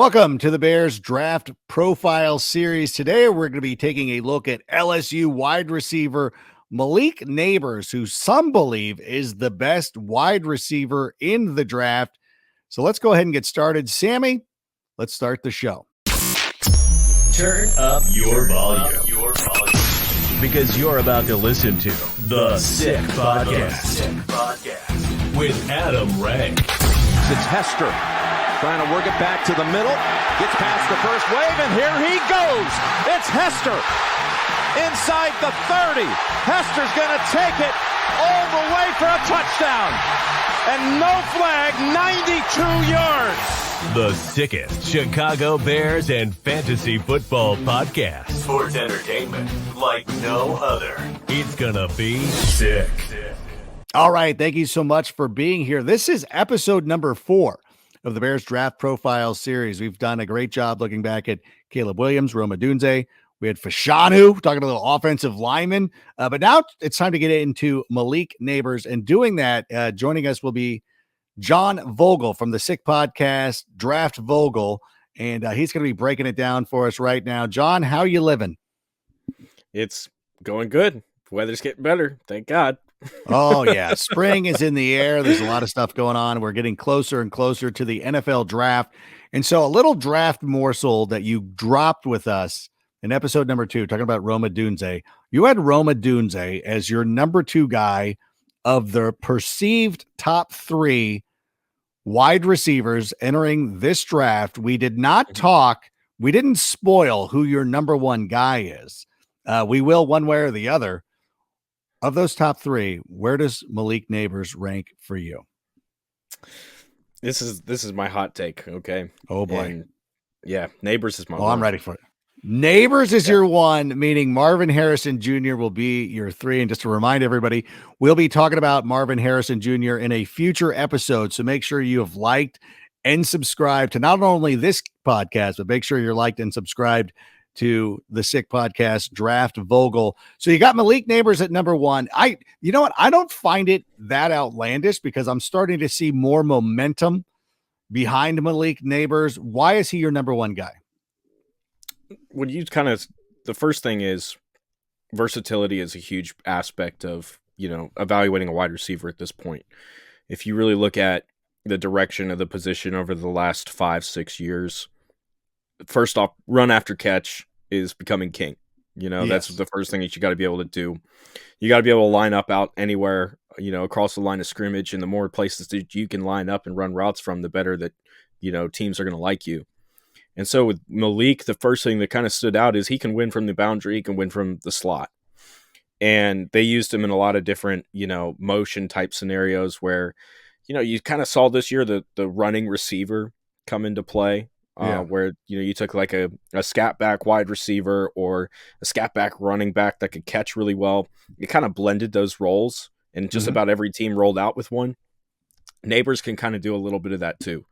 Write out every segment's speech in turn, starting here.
Welcome to the Bears Draft Profile Series. Today, we're going to be taking a look at LSU wide receiver Malik Nabers, who some believe is the best wide receiver in the draft. So let's go ahead and get started. Sammy, let's start the show. Turn up your volume. Because you're about to listen to The Sick Podcast with Adam Ray. It's Hester trying to work it back to the middle. Gets past the first wave, and here he goes. It's Hester inside the 30. Hester's going to take it all the way for a touchdown. And no flag, 92 yards. The sickest Chicago Bears and fantasy football podcast. Sports entertainment like no other. It's gonna be sick. All right. Thank you so much for being here. This is episode number 4 of the Bears Draft Profile Series. We've done a great job looking back at Caleb Williams, Rome Odunze. We had Fashanu talking a little offensive lineman. But now it's time to get into Malik Nabers. And doing that, joining us will be John Vogel from the Sick Podcast, Draft Vogel. And he's going to be breaking it down for us right now. John, how you living? It's going good. Weather's getting better. Thank God. Oh, yeah. Spring is in the air. There's a lot of stuff going on. We're getting closer and closer to the NFL draft. And so a little draft morsel that you dropped with us in episode number 2, talking about Rome Odunze. You had Rome Odunze as your number 2 guy of the perceived top 3 wide receivers entering this draft. We did not talk. We didn't spoil who your number 1 guy is. We will one way or the other. Of those top 3, where does Malik Nabers rank for you? This is my hot take. Okay. Oh boy. And yeah. Nabers is my Oh, one. I'm ready for it. Nabers is your 1, meaning Marvin Harrison Jr. will be your 3. And just to remind everybody, we'll be talking about Marvin Harrison Jr. in a future episode. So make sure you have liked and subscribed to not only this podcast, but make sure you're liked and subscribed to the Sick Podcast, Draft Vogel. So you got Malik Nabers at number 1. You know what? I don't find it that outlandish because I'm starting to see more momentum behind Malik Nabers. Why is he your number 1 guy? When you the first thing is versatility is a huge aspect of, evaluating a wide receiver at this point. If you really look at the direction of the position over the last 5-6 years, first off, run after catch is becoming king. Yes. That's the first thing that you got to be able to do. You got to be able to line up out anywhere, across the line of scrimmage. And the more places that you can line up and run routes from, the better that, teams are going to like you. And so with Malik, the first thing that kind of stood out is he can win from the boundary, he can win from the slot. And they used him in a lot of different, motion type scenarios where, you kind of saw this year the running receiver come into play. Where you took like a scat back wide receiver or a scat back running back that could catch really well. It kind of blended those roles, and just about every team rolled out with one. Nabers can kind of do a little bit of that too,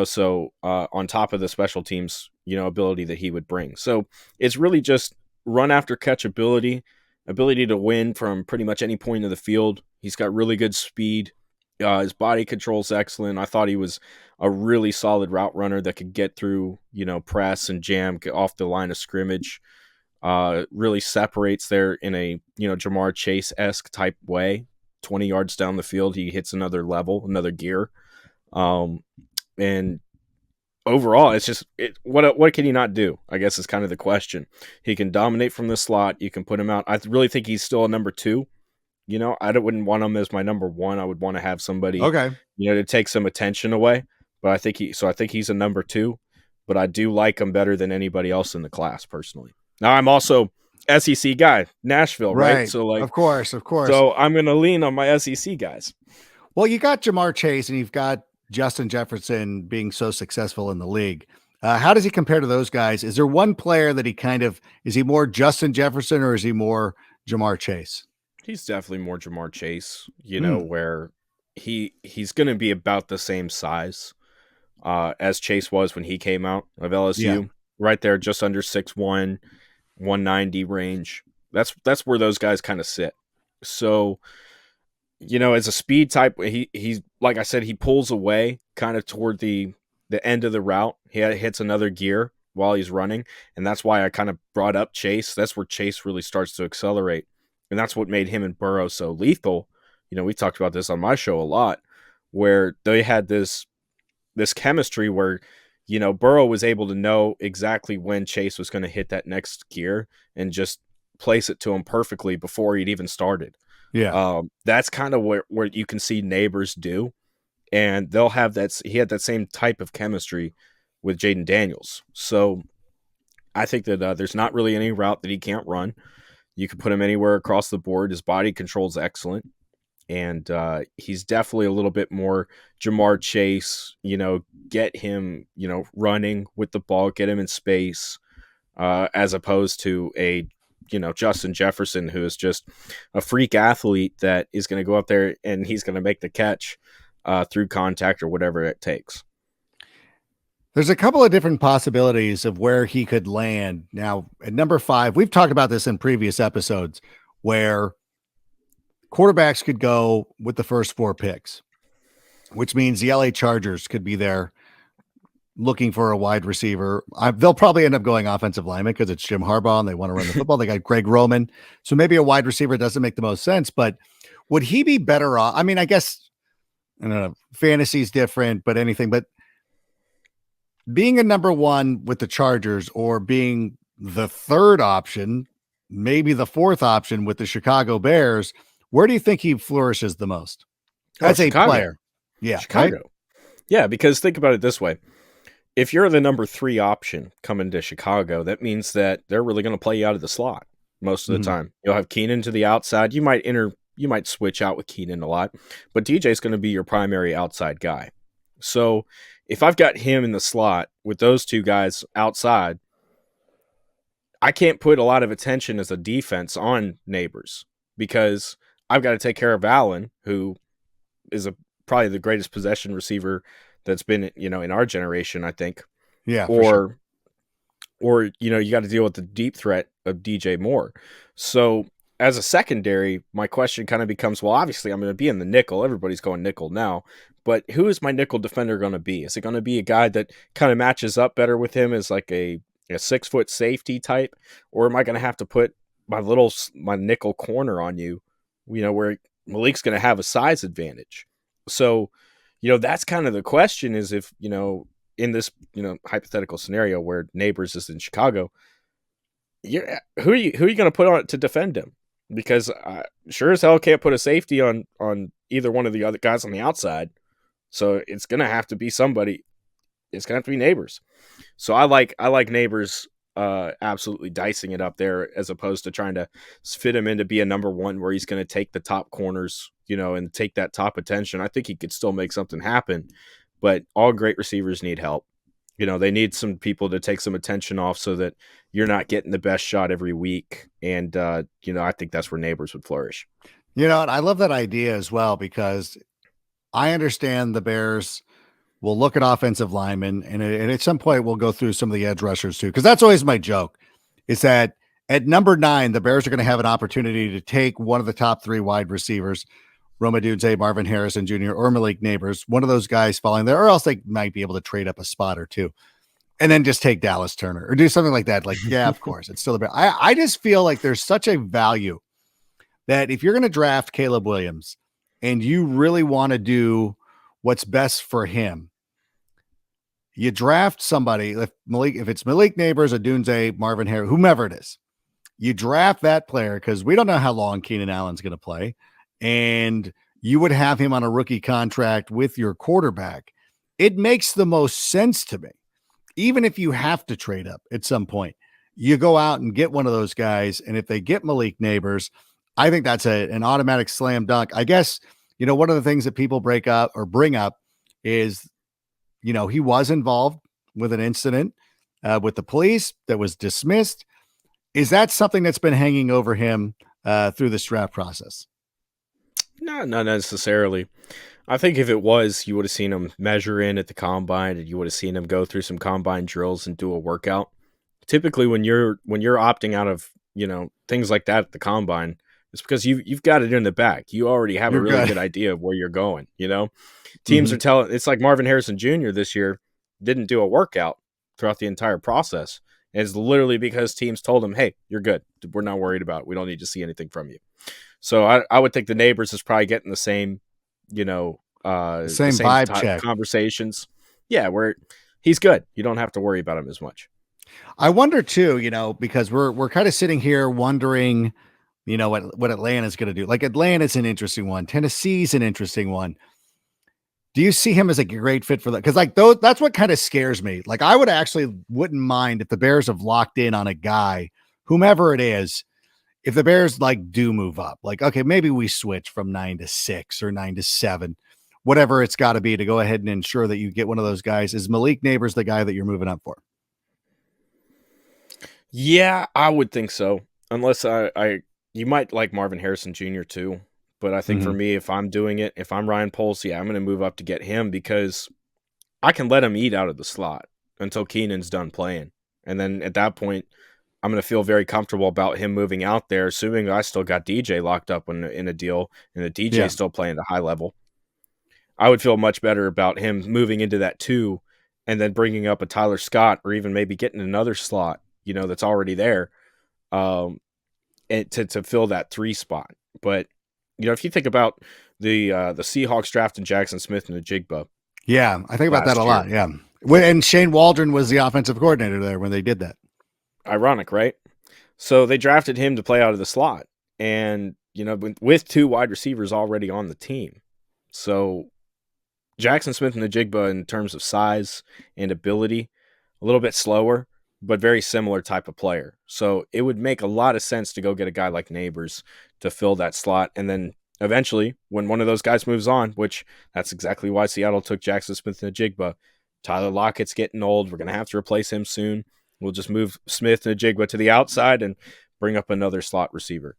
So on top of the special teams, ability that he would bring, so it's really just run after catch ability to win from pretty much any point of the field. He's got really good speed. His body control's excellent. I thought he was a really solid route runner that could get through, press and jam, get off the line of scrimmage. Really separates there in a, Jamar Chase-esque type way. 20 yards down the field, he hits another level, another gear. And overall, it's just what can he not do? I guess is kind of the question. He can dominate from the slot. You can put him out. I really think he's still a number 2. I wouldn't want him as my number 1. I would want to have somebody, to take some attention away. But I think he's a number 2. But I do like him better than anybody else in the class personally. Now I'm also SEC guy, Nashville, right? So of course. So I'm going to lean on my SEC guys. Well, you got Jamar Chase and you've got Justin Jefferson being so successful in the league. How does he compare to those guys? Is there one player that is he more Justin Jefferson or is he more Jamar Chase? He's definitely more Jamar Chase, where he's going to be about the same size as Chase was when he came out of LSU, right there, just under 6'1", 190 range. That's where those guys kind of sit. So, as a speed type, he's like I said, he pulls away kind of toward the the end of the route, he hits another gear while he's running, and that's why I kind of brought up Chase. That's where Chase really starts to accelerate, and that's what made him and Burrow so lethal. We talked about this on my show a lot, where they had this chemistry where, Burrow was able to know exactly when Chase was going to hit that next gear and just place it to him perfectly before he'd even started. Yeah. That's kind of where you can see Nabers do, and they'll have that. He had that same type of chemistry with Jaden Daniels. So I think that there's not really any route that he can't run. You can put him anywhere across the board. His body control is excellent. And he's definitely a little bit more Jamar Chase, get him, running with the ball, get him in space, as opposed to a, Justin Jefferson, who is just a freak athlete that is going to go up there and he's going to make the catch through contact or whatever it takes. There's a couple of different possibilities of where he could land. Now, at number 5, we've talked about this in previous episodes, where quarterbacks could go with the first 4 picks, which means the LA Chargers could be there looking for a wide receiver. They'll probably end up going offensive lineman because it's Jim Harbaugh and they want to run the football. They got Greg Roman. So maybe a wide receiver doesn't make the most sense, but would he be better off? I mean, I guess, I don't know, fantasy's different, but being a number 1 with the Chargers or being the 3rd option, maybe the 4th option with the Chicago Bears, where do you think he flourishes the most as a player? Yeah. Chicago. Right? Yeah. Because think about it this way. If you're the number 3 option coming to Chicago, that means that they're really going to play you out of the slot most of the time. You'll have Keenan to the outside. You might switch out with Keenan a lot, but DJ's going to be your primary outside guy. So if I've got him in the slot with those 2 guys outside, I can't put a lot of attention as a defense on Nabers because I've got to take care of Allen, who is probably the greatest possession receiver that's been, in our generation, I think. Yeah. Or you got to deal with the deep threat of DJ Moore. So as a secondary, my question kind of becomes, well, obviously I'm going to be in the nickel. Everybody's going nickel now. But who is my nickel defender going to be? Is it going to be a guy that kind of matches up better with him as like a 6-foot safety type? Or am I going to have to put my nickel corner on you, where Malik's going to have a size advantage? So, that's kind of the question is if, in this, hypothetical scenario where Nabers is in Chicago, who are you going to put on to defend him? Because sure as hell can't put a safety on either one of the other guys on the outside. So it's going to have to be somebody. It's going to have to be Nabers. So I like Nabers absolutely dicing it up there as opposed to trying to fit him in to be a number 1 where he's going to take the top corners, and take that top attention. I think he could still make something happen, but all great receivers need help. They need some people to take some attention off so that you're not getting the best shot every week. And, I think that's where Nabers would flourish. I love that idea as well, because I understand the Bears will look at offensive linemen and at some point we'll go through some of the edge rushers too. Cause that's always my joke is that at number 9, the Bears are going to have an opportunity to take one of the top 3 wide receivers, Rome Odunze, Marvin Harrison Jr., or Malik Nabers, one of those guys falling there, or else they might be able to trade up a spot or 2 and then just take Dallas Turner or do something like that. Like, yeah, of course it's still a Bear. I just feel like there's such a value that if you're going to draft Caleb Williams and you really want to do what's best for him, you draft somebody, if it's Malik Nabers, Odunze, Marvin Harris, whomever it is, you draft that player because we don't know how long Keenan Allen's going to play. And you would have him on a rookie contract with your quarterback. It makes the most sense to me. Even if you have to trade up at some point, you go out and get one of those guys. And if they get Malik Nabers, I think that's an automatic slam dunk. I guess, one of the things that people bring up is, he was involved with an incident with the police that was dismissed. Is that something that's been hanging over him through this draft process? No, not necessarily. I think if it was, you would have seen him measure in at the combine and you would have seen him go through some combine drills and do a workout. Typically when you're opting out of, things like that at the combine, it's because you've got it in the back. You already have a really good idea of where you're going, Teams are telling, it's like Marvin Harrison Jr. this year, didn't do a workout throughout the entire process. And it's literally because teams told him, hey, you're good. We're not worried about it. We don't need to see anything from you. So I would think the Neighbors is probably getting the same, same vibe check conversations. Yeah, where he's good. You don't have to worry about him as much. I wonder too, because we're kind of sitting here wondering, what Atlanta's going to do. Like Atlanta's an interesting one. Tennessee's an interesting one. Do you see him as a great fit for that? Because that's what kind of scares me. Like I wouldn't mind if the Bears have locked in on a guy, whomever it is, if the Bears do move up, okay, maybe we switch from 9 to 6 or 9 to 7, whatever it's got to be to go ahead and ensure that you get one of those guys. Is Malik Nabers the guy that you're moving up for? Yeah, I would think so. Unless you might like Marvin Harrison Jr. too. But I think for me, if I'm doing it, if I'm Ryan Poles, I'm going to move up to get him because I can let him eat out of the slot until Keenan's done playing. And then at that point, I'm going to feel very comfortable about him moving out there, assuming I still got DJ locked up in a deal and the DJ is still playing at a high level. I would feel much better about him moving into that 2 and then bringing up a Tyler Scott or even maybe getting another slot, that's already there and to fill that 3 spot. But, if you think about the Seahawks drafting Jackson Smith and Njigba. Yeah, I think about that a lot. Yeah. And Shane Waldron was the offensive coordinator there when they did that. Ironic, right? So they drafted him to play out of the slot and, with 2 wide receivers already on the team. So Jackson Smith and Njigba in terms of size and ability, a little bit slower, but very similar type of player. So it would make a lot of sense to go get a guy like Neighbors to fill that slot. And then eventually, when one of those guys moves on, which that's exactly why Seattle took Jackson Smith and Njigba, Tyler Lockett's getting old. We're going to have to replace him soon. We'll just move Smith and Njigba to the outside and bring up another slot receiver.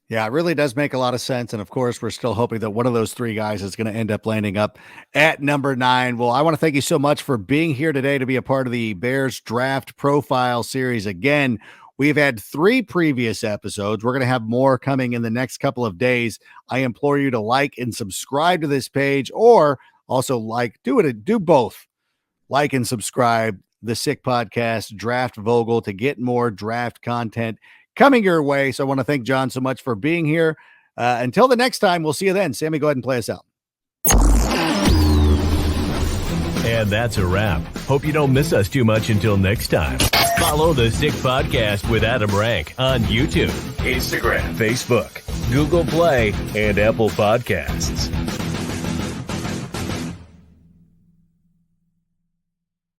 Yeah, it really does make a lot of sense. And of course, we're still hoping that one of those 3 guys is going to end up landing up at number 9. Well, I want to thank you so much for being here today to be a part of the Bears Draft Profile Series. Again, we've had 3 previous episodes. We're going to have more coming in the next couple of days. I implore you to like and subscribe to this page, or also do both. Like and subscribe the Sick Podcast, Draft Vogel, to get more draft content coming your way. So I want to thank John so much for being here. Until the next time, we'll see you then. Sammy, go ahead and play us out. And that's a wrap. Hope you don't miss us too much until next time. Follow the Sick Podcast with Adam Rank on YouTube, Instagram, Facebook, Google Play, and Apple Podcasts.